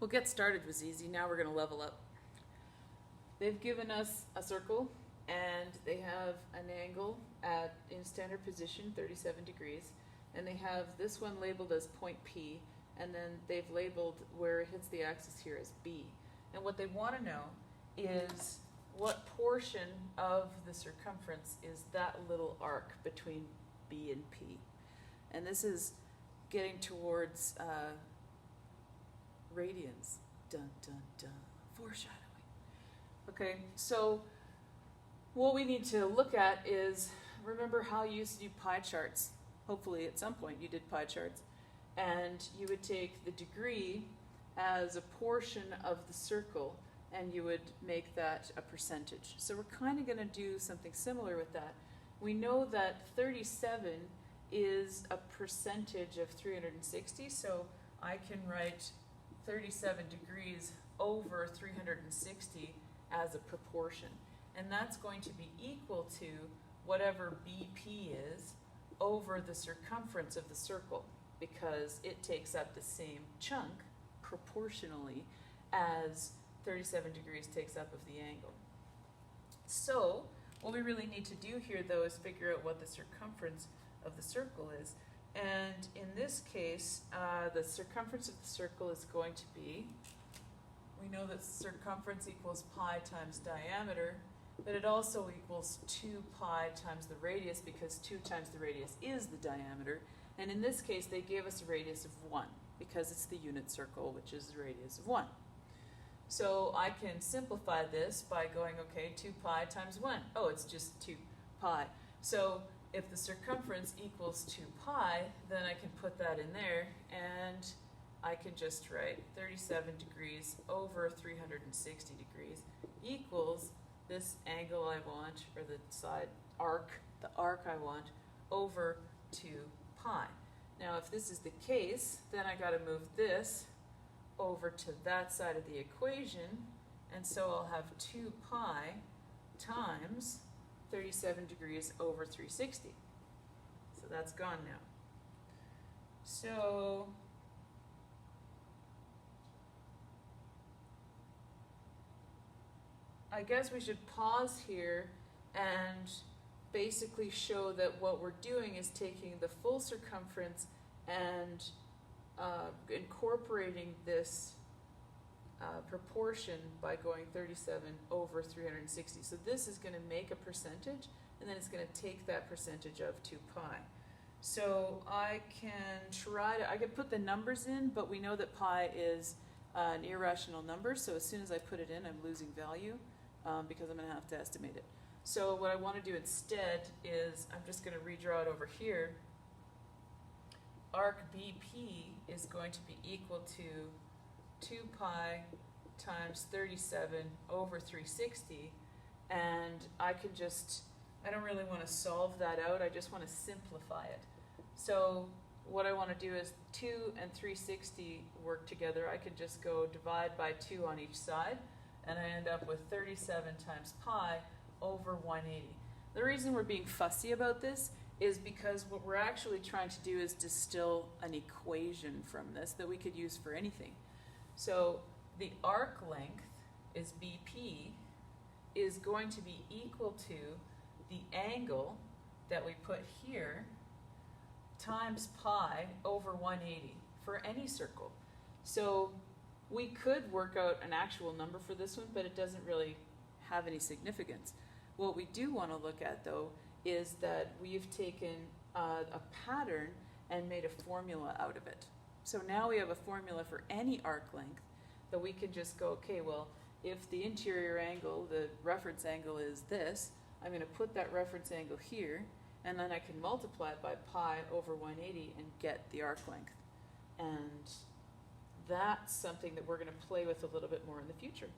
Well, get started was easy. Now we're going to level up. They've given us a circle and they have an angle in standard position, 37 degrees. And they have this one labeled as point P, and then they've labeled where it hits the axis here as B. And what they want to know is what portion of the circumference is that little arc between B and P. And this is getting towards radians. Dun, dun, dun. Foreshadowing. Okay, so what we need to look at is, remember how you used to do pie charts. Hopefully at some point you did pie charts. And you would take the degree as a portion of the circle and you would make that a percentage. So we're kind of going to do something similar with that. We know that 37 is a percentage of 360, so I can write 37 degrees over 360 as a proportion. And that's going to be equal to whatever BP is over the circumference of the circle, because it takes up the same chunk proportionally as 37 degrees takes up of the angle. So what we really need to do here, though, is figure out what the circumference of the circle is. And in this case, the circumference of the circle is going to be, we know that circumference equals pi times diameter, but it also equals 2 pi times the radius, because 2 times the radius is the diameter. And in this case, they gave us a radius of 1, because it's the unit circle, which is the radius of 1. So I can simplify this by going, okay, 2 pi times 1. Oh, it's just 2 pi. So if the circumference equals 2 pi, then I can put that in there, and I can just write 37 degrees over 360 degrees equals this angle I want, or the side arc, the arc I want, over 2 pi. Now if this is the case, then I got to move this over to that side of the equation, and so I'll have 2 pi times 37 degrees over 360. So that's gone now. So I guess we should pause here and basically show that what we're doing is taking the full circumference and incorporating this proportion by going 37 over 360. So this is going to make a percentage, and then it's going to take that percentage of 2 pi. So I can I could put the numbers in, but we know that pi is an irrational number, so as soon as I put it in, I'm losing value because I'm going to have to estimate it. So what I want to do instead is I'm just going to redraw it over here. Arc BP is going to be equal to 2 pi times 37 over 360, and I don't really want to solve that out, I just want to simplify it. So what I want to do is 2 and 360 work together. I can just go divide by 2 on each side, and I end up with 37 times pi over 180. The reason we're being fussy about this is because what we're actually trying to do is distill an equation from this that we could use for anything. So the arc length is BP is going to be equal to the angle that we put here times pi over 180 for any circle. So we could work out an actual number for this one, but it doesn't really have any significance. What we do want to look at, though, is that we've taken a pattern and made a formula out of it. So now we have a formula for any arc length that we can just go, okay, well, if the interior angle, the reference angle is this, I'm going to put that reference angle here, and then I can multiply it by pi over 180 and get the arc length. And that's something that we're going to play with a little bit more in the future.